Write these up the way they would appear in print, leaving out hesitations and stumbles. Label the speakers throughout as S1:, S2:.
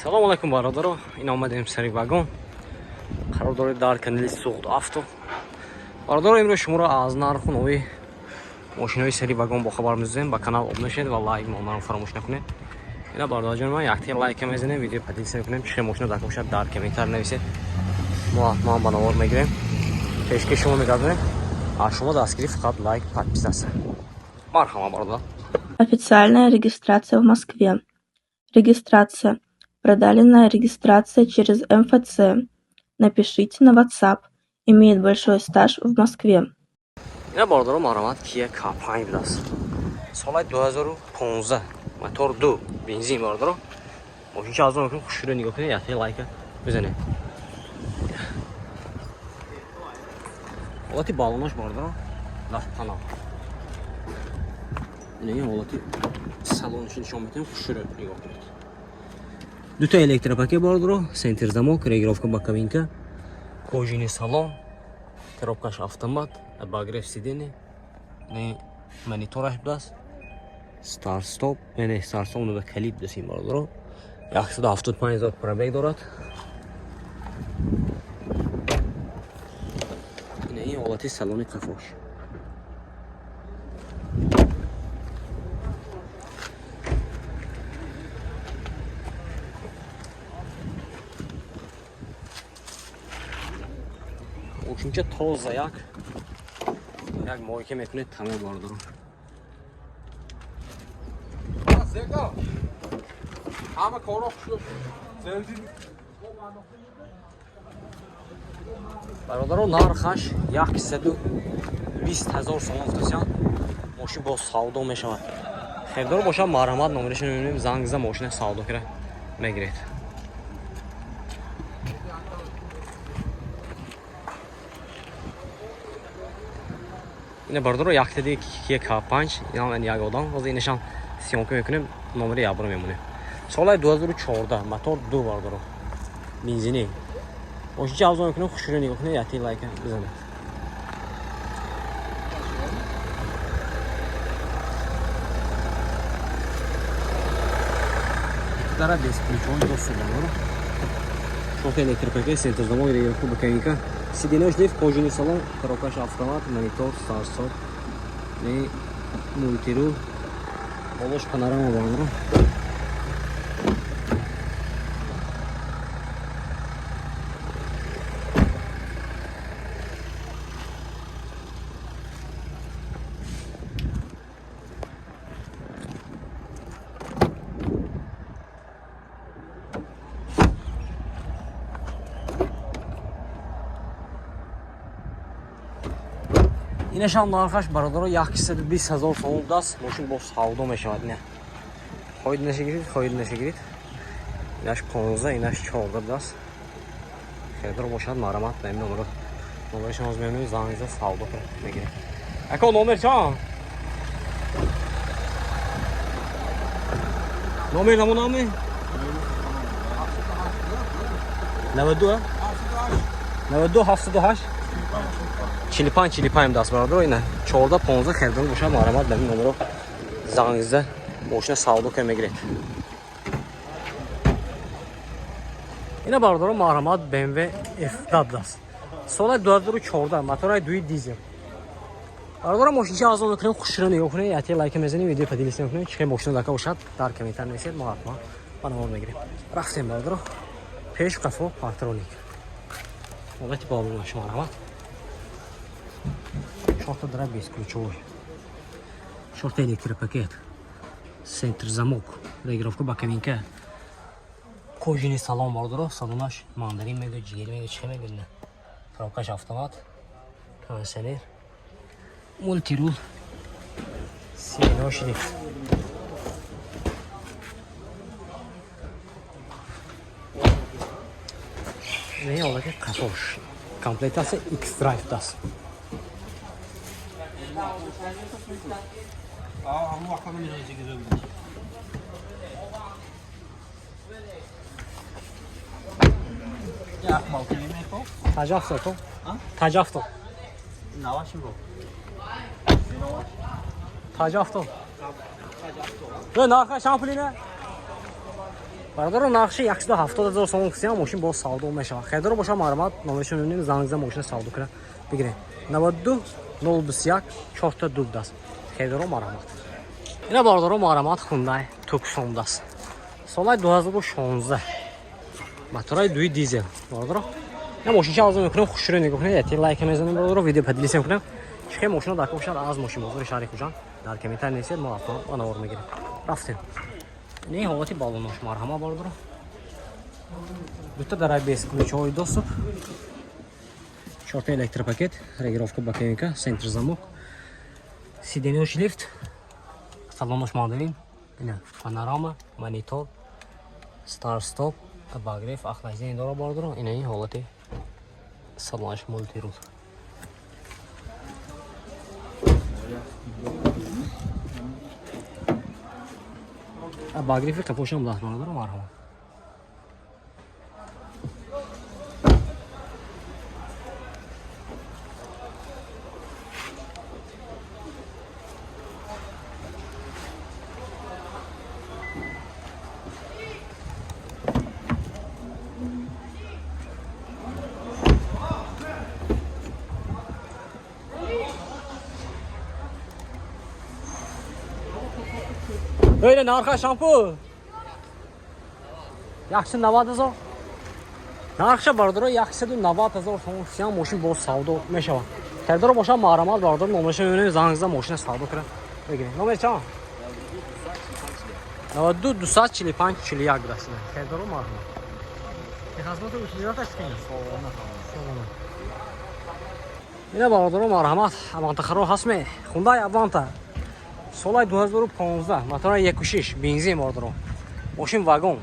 S1: Салому алейкум бародаро. Ин омадем сари вагон. Қарор доред дар канали Суғд Авто. Бародаро, имрӯз шуморо аз нарху нови мошинои сари вагон бохабар мезанем. Ба канал обуна шавед ва лайк номаро фаромӯш накунед. Ина бародарҷон, ман якти лайк мезанем, видео подписа мекунем. Чӣ мошино дар бошад дар комментар нависед. Мо ба навор мегирем. Пешкаш шумо мегардонем. А шумо дастгири фақат лайк, подписа аст. Марҳама бародар.
S2: Официальная регистрация в Москве. Регистрация. Продалинная регистрация через МФЦ. Напишите на WhatsApp. Имеет большой стаж в Москве.
S1: Ина бародаро, марҳамат Kia K5 будаст. Соли 2015. Мотор 2, бензин бародаро. Мошинчи аз он хушро нигоҳ кунед, якти лайка бизанед. ҳолати балонош бародаро, даст панал. Ин ҳолати салонш нишон метавонем, хушро нигоҳ кунед. Дута электропакет бародаро, сентр замок, регулировка боковинка, кожаный салон, коробкаш автомат, обогрев сидений, не монитораш будаст, старт-стоп, не старт-стоп уда калип дастин бародаро. 175 000 пробег дорад. Ин ҳолати салони қафош. Мошинча тоза як моҳике мекунед тамом бародаро.
S3: Ҳама кора хуш зелди.
S1: Бародаро, нархаш 120 000 сомон гуфтасиям. Мошин бо савдо мешавад. Хердор бошад марҳамат номерашон мебинем, занг зам мошина савдо кара мегиред. ина бародаро, якта дига Kia K5, ин як одам, ҳозир инашам сиёмка мекунем, номери ябро мемонем. Соли 2014, мотор 2 бародаро. Бензини. Мошинча авзо мекунем, хушро нигоҳ кунед, якти лайка бизанед. Дара без ключон до суда. Шоф электропакет, центр замок, регулировка боковинка. Сиденёж лифт, кожаный салон, коробкаш автомат, монитор, старт-стоп, мультирул, болош панорама бародаро. инашам нархаш бародаро 120 000 сомон будаст. Мошин бо савдо мешавад. ина хоҳед наша гирид. инаш 15, инаш 14 будаст. хердор бошад марҳамат ба ин номеро. номерашон аз мемонем, занг зад савдо мегирем. ако номер чанд? номер намунами? 92 92 78 45 даст бародаро. ина 14-15 хердор бошад марҳамат ба ин номеро занг зад мошина савдо кара мегиред. ина бародаро, марҳамат BMW F10 даст. соли 2014, мотори 2 дизел. бародаро, мошинча аз он мекунем, хушро нигоҳ кунед, якти лайка мезанем, видео подписа мекунем. чӣ мошина дака бошад дар комментар нависед, мо ҳатман ба навор мегирем. рафтем бародаро. пеш қафо патроник. ҳолати балонош марҳамат. Шорта дара без ключовой. Шорта электропакет. Центр замок. Регулировка боковинка. Кожаный салон бародаро. Салонаш мандарин мегӯяд, ҷигер мегӯяд, чӣ мегӯяд. Коробкаш автомат. Кондиционер. Мультирул. сиденёш лифт. ин ҳолати қафош. Комплектация X-Drive даст. Таҷафто то? Таҷафто. Таҷафто. Нарха шампулина? برادر نقشه 170,000 سوم کسیم ماشین با سعودو میشه. خیلی رو باشه معلومات نامشون میدیم زنگ ماشین سعودو کنه بگیرین 92 021 4 دست. خیلی رو معلومات. اینا برادر معلومات خوندای توکسون دست. سال 2016 موتور 2 دیزل برادر. اینا ماشین چه میکنم خوش رو نگاه کنید تی لایک میزنید برادر ویدیو پدلیس میکنم. چه ماشین رو داخل شد از ماشین بازار شریک جان در کمیته نیست ما اصلا آنور میگیریم. رفتیم. نه حالتی بالونش مرهم برادر. دوتا درای بیس ключовой доступ. Чёртый электропакет, регулировка бакенка, центр замок. Сиденье лифт. Салон моделин. Ина панорама, монитор, старт-стоп, обогрев, охлаждение дора бардро. Ина ин ҳолати салонаш мультирул. Обогрев капошам даст бардро марҳама. Öyle narxa şampu. Yaxşı 90,000. Narxa bardaro yaxşı 90,000 so'm siyan moshin bo savdo meshava. Tadbir boshqa ma'ramat bardor nomlashi o'yini zangizda mashina savdo qilib. Begin. Nomer cha? 92 245 chiliyak dasida. Tadbir ma'ramat. Xizmatda utilizata chiqing. Sog'lom. Ina bardor ma'ramat. Avanta xaro hasmi. Hyundai Avanta. Солай 2015 мотора 1.6 бензин бардро. Машин вагон.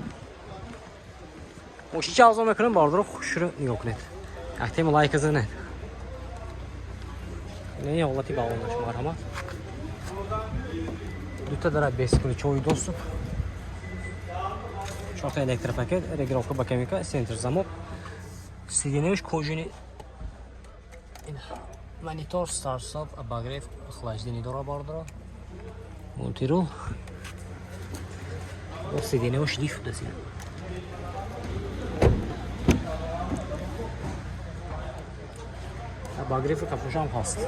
S1: Машин ча азом мекунем бардро хушро нигоҳ кунед. Актем лайк занед. Не ҳолати балонаш марҳамат. Дута дара без ключовой доступ. 4 электропакет, регулировка бакенка, центр замок. Сиденье кожаный. Монитор, старт-стоп, обогрев, охлаждение дора бардро. Монтирул. Сиденье шлиф дасин. Обогрев капушам хаст.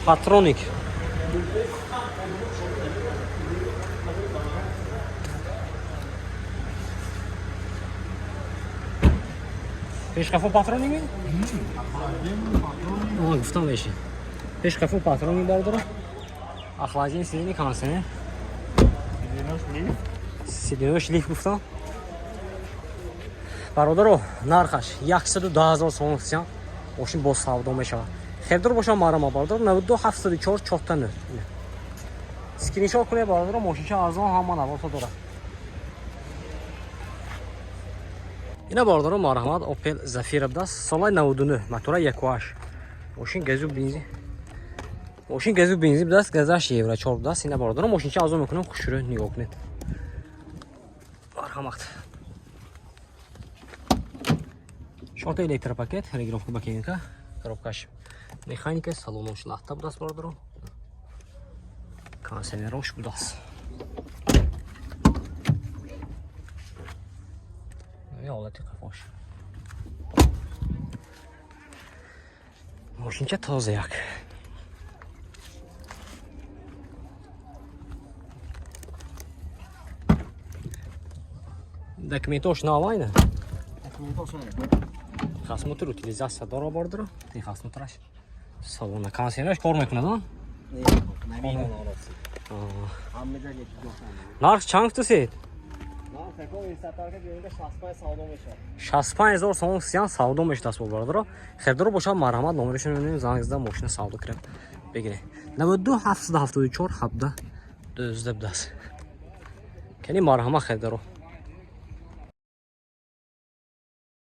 S1: Патроник. Пешкафу патроними? Гуфтам веши. Пешкафу патрони бардора. Охлаждение сиденья кондиционер. Сиденье шлиф гуфтам. Бародаро, нархаш 110,000 сом сиям. Мошин бо савдо мешава. Хелдор боша марама бардар 92 74 4 скриншот кунед бардар мошинча арзон ҳама навото дорад. Ина бардар марҳамат Opel Zafira даст солаи 99 мотора 1.8 мошин газу бензин. Мошин газу бензин даст газаш евро 4 даст. Ина бардар мошинча арзон мекунам хушро нигоҳ кунед. Марҳамат. Шорта электропакет, регулировка бакенка, коробкаш механика, салонош лахта будаст бародаро. Кондиционерош будаст. Ҳолати қафош. Мошинча тоза як. Документош навайна? Документош навайна. Хасмотор утилизация дора бардро. Ти хасмотраш. Салона кондиционераш кор мекунад, а? Не, намина нароси. Ҳаммаҷа ҷо. Нарх чанд тусед? Нарх такой сатарка гӯнда 65 савдо мешавад. 65,000 сом сиям савдо мешавад бо бардро. Хердоро боша марҳамат номерашон мебинем зангизда мошина савдо кирем. Бегире. 92 774 17 12 даст. Кани марҳамат хердоро.